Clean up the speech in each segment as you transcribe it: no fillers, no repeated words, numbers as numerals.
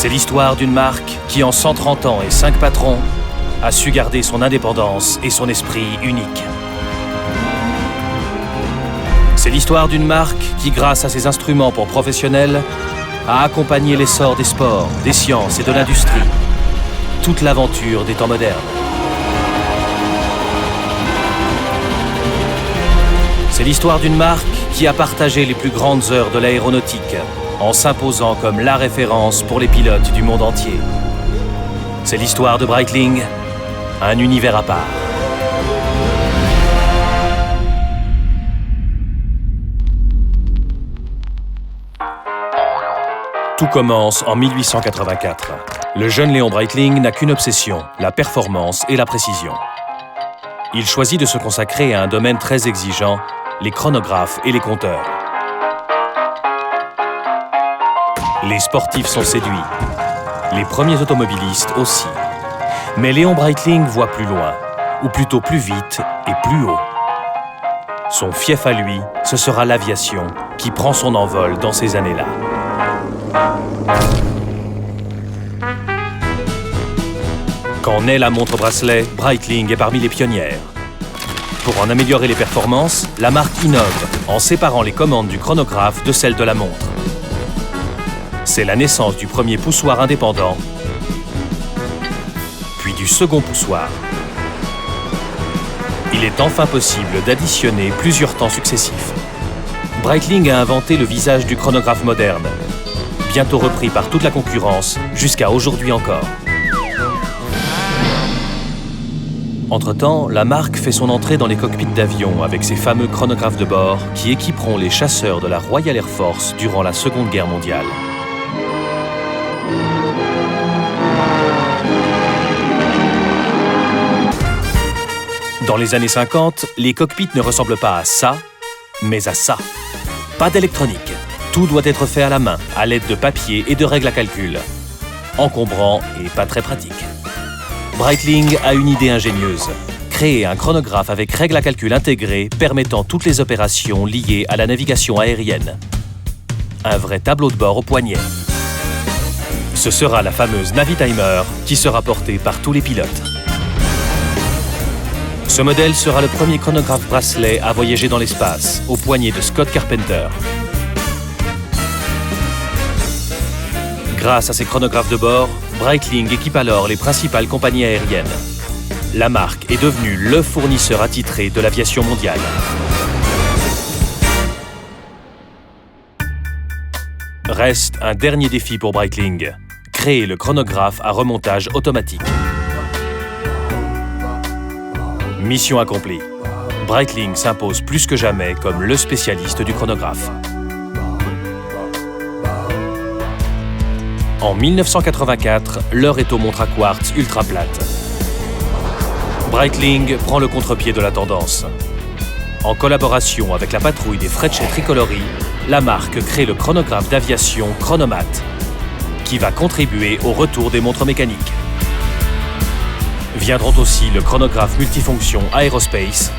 C'est l'histoire d'une marque qui, en 130 ans et 5 patrons, a su garder son indépendance et son esprit unique. C'est l'histoire d'une marque qui, grâce à ses instruments pour professionnels, a accompagné l'essor des sports, des sciences et de l'industrie. Toute l'aventure des temps modernes. C'est l'histoire d'une marque qui a partagé les plus grandes heures de l'aéronautique en s'imposant comme la référence pour les pilotes du monde entier. C'est l'histoire de Breitling, un univers à part. Tout commence en 1884. Le jeune Léon Breitling n'a qu'une obsession, la performance et la précision. Il choisit de se consacrer à un domaine très exigeant, les chronographes et les compteurs. Les sportifs sont séduits, les premiers automobilistes aussi. Mais Léon Breitling voit plus loin, ou plutôt plus vite et plus haut. Son fief à lui, ce sera l'aviation qui prend son envol dans ces années-là. Quand naît la montre bracelet, Breitling est parmi les pionnières. Pour en améliorer les performances, la marque innove en séparant les commandes du chronographe de celles de la montre. C'est la naissance du premier poussoir indépendant, puis du second poussoir. Il est enfin possible d'additionner plusieurs temps successifs. Breitling a inventé le visage du chronographe moderne, bientôt repris par toute la concurrence, jusqu'à aujourd'hui encore. Entre-temps, la marque fait son entrée dans les cockpits d'avions avec ses fameux chronographes de bord qui équiperont les chasseurs de la Royal Air Force durant la Seconde Guerre mondiale. Dans les années 50, les cockpits ne ressemblent pas à ça, mais à ça. Pas d'électronique. Tout doit être fait à la main, à l'aide de papier et de règles à calcul. Encombrant et pas très pratique. Breitling a une idée ingénieuse. Créer un chronographe avec règles à calcul intégrées permettant toutes les opérations liées à la navigation aérienne. Un vrai tableau de bord au poignet. Ce sera la fameuse Navitimer qui sera portée par tous les pilotes. Ce modèle sera le premier chronographe bracelet à voyager dans l'espace, au poignet de Scott Carpenter. Grâce à ses chronographes de bord, Breitling équipe alors les principales compagnies aériennes. La marque est devenue le fournisseur attitré de l'aviation mondiale. Reste un dernier défi pour Breitling, créer le chronographe à remontage automatique. Mission accomplie. Breitling s'impose plus que jamais comme le spécialiste du chronographe. En 1984, l'heure est aux montres à quartz ultra plates. Breitling prend le contre-pied de la tendance. En collaboration avec la patrouille des Frecce Tricolori, la marque crée le chronographe d'aviation Chronomat, qui va contribuer au retour des montres mécaniques. Viendront aussi le chronographe multifonction Aerospace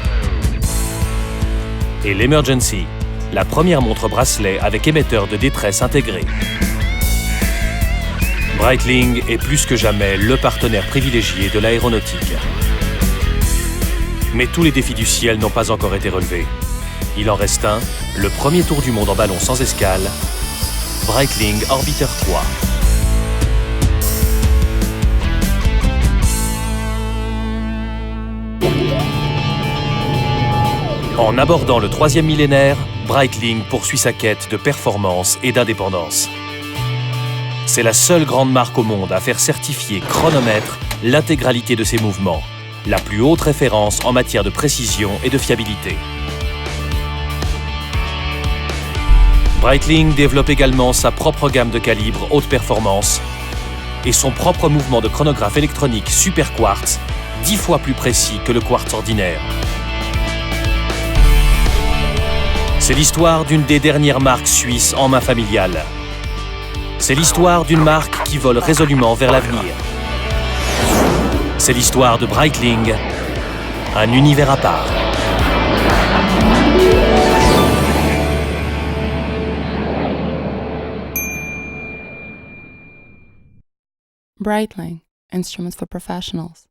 et l'Emergency, la première montre bracelet avec émetteur de détresse intégré. Breitling est plus que jamais le partenaire privilégié de l'aéronautique. Mais tous les défis du ciel n'ont pas encore été relevés. Il en reste un, le premier tour du monde en ballon sans escale, Breitling Orbiter 3. En abordant le 3e millénaire, Breitling poursuit sa quête de performance et d'indépendance. C'est la seule grande marque au monde à faire certifier chronomètre l'intégralité de ses mouvements, la plus haute référence en matière de précision et de fiabilité. Breitling développe également sa propre gamme de calibres haute performance et son propre mouvement de chronographe électronique Super Quartz, 10 fois plus précis que le quartz ordinaire. C'est l'histoire d'une des dernières marques suisses en main familiale. C'est l'histoire d'une marque qui vole résolument vers l'avenir. C'est l'histoire de Breitling, un univers à part. Breitling, instruments for professionals.